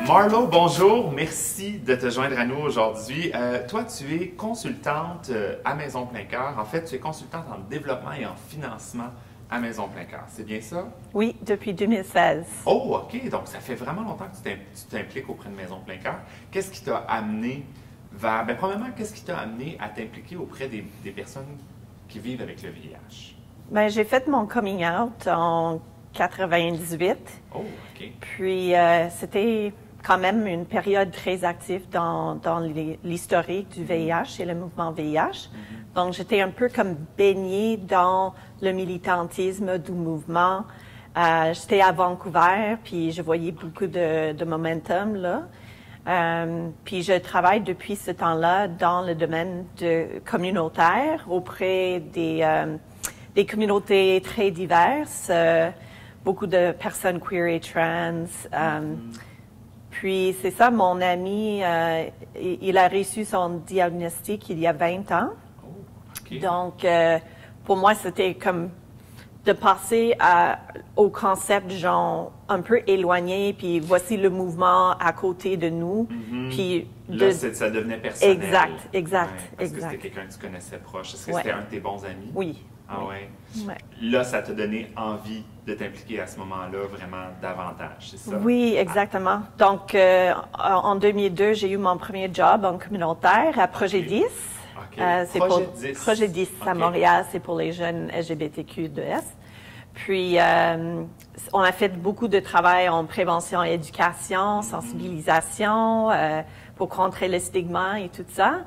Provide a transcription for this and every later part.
Marlo, bonjour. Merci de te joindre à nous aujourd'hui. Toi, tu es consultante à Maison Plein Cœur. En fait, tu es consultante en développement et en financement à Maison Plein Cœur. C'est bien ça? Oui, depuis 2016. Oh, OK. Donc, ça fait vraiment longtemps que tu t'impliques auprès de Maison Plein Cœur. Qu'est-ce qui t'a amené vers... Bien, premièrement, qu'est-ce qui t'a amené à t'impliquer auprès des personnes qui vivent avec le VIH? Ben, j'ai fait mon coming out en 98. Oh, OK. Puis, c'était quand même une période très active dans l'historique du VIH et le mouvement VIH. Donc, j'étais un peu comme baignée dans le militantisme du mouvement. J'étais à Vancouver, puis je voyais beaucoup de momentum là. Puis je travaille depuis ce temps-là dans le domaine communautaire auprès des communautés très diverses, beaucoup de personnes queer et trans. Puis c'est ça, mon ami, il a reçu son diagnostic il y a 20 ans. Oh, OK. Donc, pour moi, c'était comme de passer au concept, genre, un peu éloigné, puis voici le mouvement à côté de nous. Puis Là, ça devenait personnel. Exact. Ouais, parce que c'était quelqu'un que tu connaissais proche. Est-ce que c'était un de tes bons amis? Oui. Ah ouais. Ouais. Là, ça t'a donné envie de t'impliquer à ce moment-là vraiment davantage, c'est ça? Oui, exactement. Donc, en 2002, j'ai eu mon premier job en communautaire à Projet 10. OK. C'est Projet pour 10. Projet 10 à OK. Montréal, c'est pour les jeunes LGBTQ2S. Puis, on a fait beaucoup de travail en prévention et éducation, sensibilisation, pour contrer le stigma et tout ça.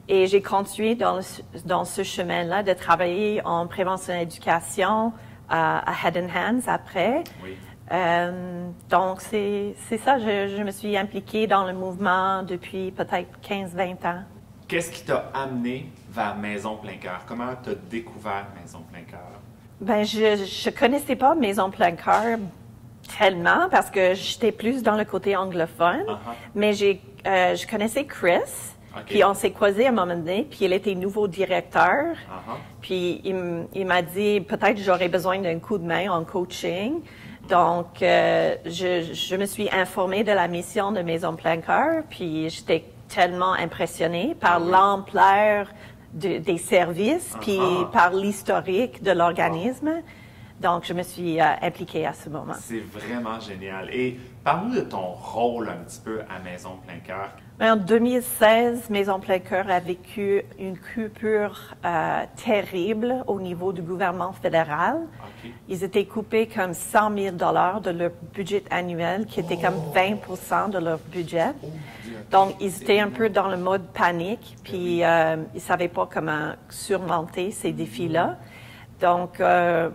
Et j'ai continué dans ce chemin-là de travailler en prévention et éducation à Head and Hands après. Oui. Donc, c'est ça, je me suis impliquée dans le mouvement depuis peut-être 15-20 ans. Qu'est-ce qui t'a amené vers Maison Plein Cœur? Comment tu as découvert Maison Plein Cœur? Ben, je connaissais pas Maison Plein Cœur tellement parce que j'étais plus dans le côté anglophone, mais je connaissais Chris. OK. Puis on s'est croisés à un moment donné, puis il était nouveau directeur. Puis il m'a dit, peut-être j'aurais besoin d'un coup de main en coaching. Donc, je me suis informée de la mission de Maison Plein Cœur, puis j'étais tellement impressionnée par l'ampleur des services, puis par l'historique de l'organisme. Donc, je me suis impliquée à ce moment. C'est vraiment génial. Et parle-nous de ton rôle un petit peu à Maison Plein Cœur. En 2016, Maison Plein Cœur a vécu une coupure terrible au niveau du gouvernement fédéral. OK. Ils étaient coupés comme 100 000 $ de leur budget annuel, qui était comme 20 % de leur budget. Oh, mon Dieu, OK. Donc, ils étaient un peu dans le mode panique, puis ils ne savaient pas comment surmonter ces défis-là. Donc,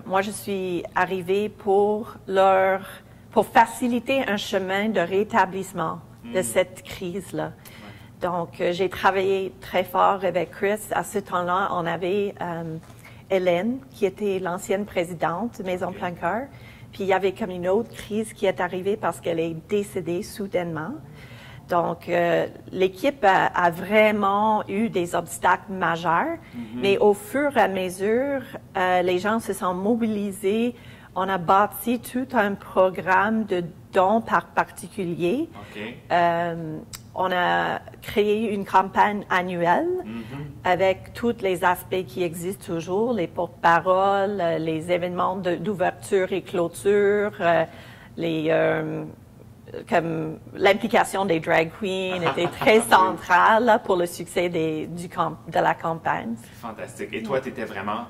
moi, je suis arrivée pour faciliter un chemin de rétablissement de cette crise-là. Donc, j'ai travaillé très fort avec Chris. À ce temps-là, on avait Hélène, qui était l'ancienne présidente de Maison Plein Cœur. Puis, il y avait comme une autre crise qui est arrivée parce qu'elle est décédée soudainement. Donc, l'équipe a vraiment eu des obstacles majeurs, mais au fur et à mesure, les gens se sont mobilisés. On a bâti tout un programme de dons par particulier. OK. On a créé une campagne annuelle avec tous les aspects qui existent toujours, les porte-paroles, les événements d'ouverture et clôture, comme l'implication des drag queens était très centrale là, pour le succès de la campagne. C'est fantastique. Et toi, tu étais vraiment,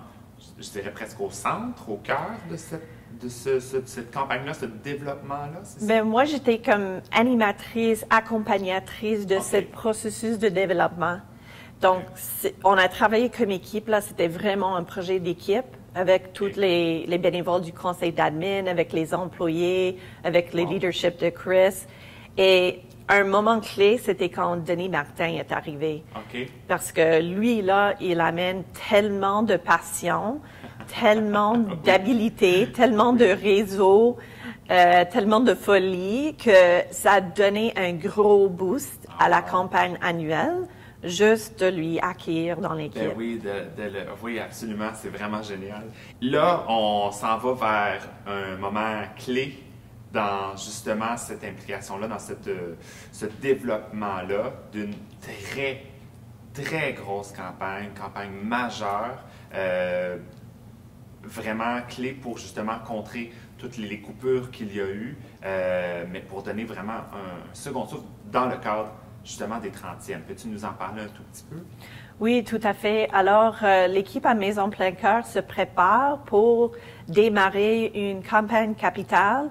je dirais presque au centre, au cœur de cette campagne-là, ce développement-là, c'est ça? Ben, moi, j'étais comme animatrice, accompagnatrice de ce processus de développement. Donc, on a travaillé comme équipe, là, c'était vraiment un projet d'équipe avec tous les bénévoles du conseil d'admin, avec les employés, avec le leadership de Chris. Et un moment clé, c'était quand Denis Martin est arrivé. OK. Parce que lui, là, il amène tellement de passion, tellement d'habilité, tellement de réseau, tellement de folie que ça a donné un gros boost à la campagne annuelle. Juste de lui accueillir dans l'équipe. Ben oui, oui, absolument, c'est vraiment génial. Là, on s'en va vers un moment clé dans justement cette implication-là, dans ce développement-là d'une très grosse campagne majeure, vraiment clé pour justement contrer toutes les coupures qu'il y a eu, mais pour donner vraiment un second souffle dans le cadre justement des 30e. Peux-tu nous en parler un tout petit peu? Oui, tout à fait. Alors, l'équipe à Maison Plein Cœur se prépare pour démarrer une campagne capitale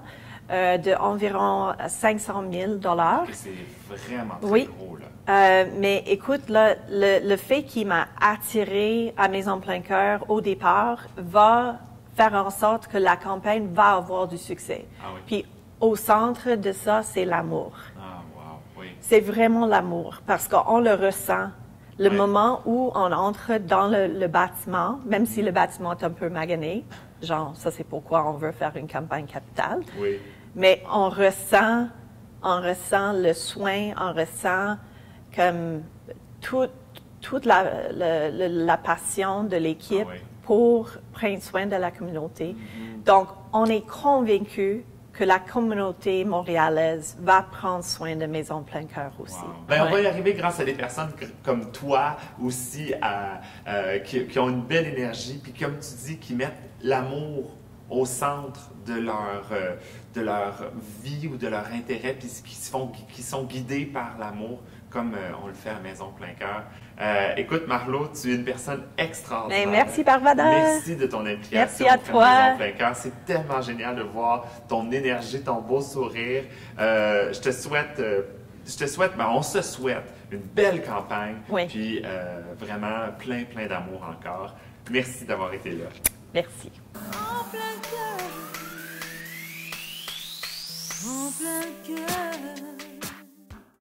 de environ 500 000 $. C'est vraiment très gros, là. Mais écoute, là, le fait qui m'a attiré à Maison Plein Cœur au départ va faire en sorte que la campagne va avoir du succès. Ah oui. Puis au centre de ça, c'est l'amour. Ah, wow, oui. C'est vraiment l'amour parce qu'on le ressent. Le Ouais. moment où on entre dans le bâtiment, même si le bâtiment est un peu magané, genre, ça c'est pourquoi on veut faire une campagne capitale, Oui. mais on ressent le soin, on ressent comme toute la passion de l'équipe Ah oui. pour prendre soin de la communauté. Donc, on est convaincu que la communauté montréalaise va prendre soin de Maison Plein Cœur aussi. Wow. Ben, on va Ouais. y arriver grâce à des personnes comme toi aussi, qui ont une belle énergie, puis comme tu dis, qui mettent l'amour au centre de leur vie ou de leur intérêt, puis qui sont guidés par l'amour, comme on le fait à Maison Plein Cœur. Écoute, Marlo, tu es une personne extraordinaire. Ben, merci, Barbada. Merci de ton implication. Merci à auprès de toi. Maison Plein Cœur. C'est tellement génial de voir ton énergie, ton beau sourire. Je te souhaite, ben, on se souhaite une belle campagne. Oui. Puis vraiment plein d'amour encore. Merci d'avoir été là. Merci. En plein cœur, en plein cœur.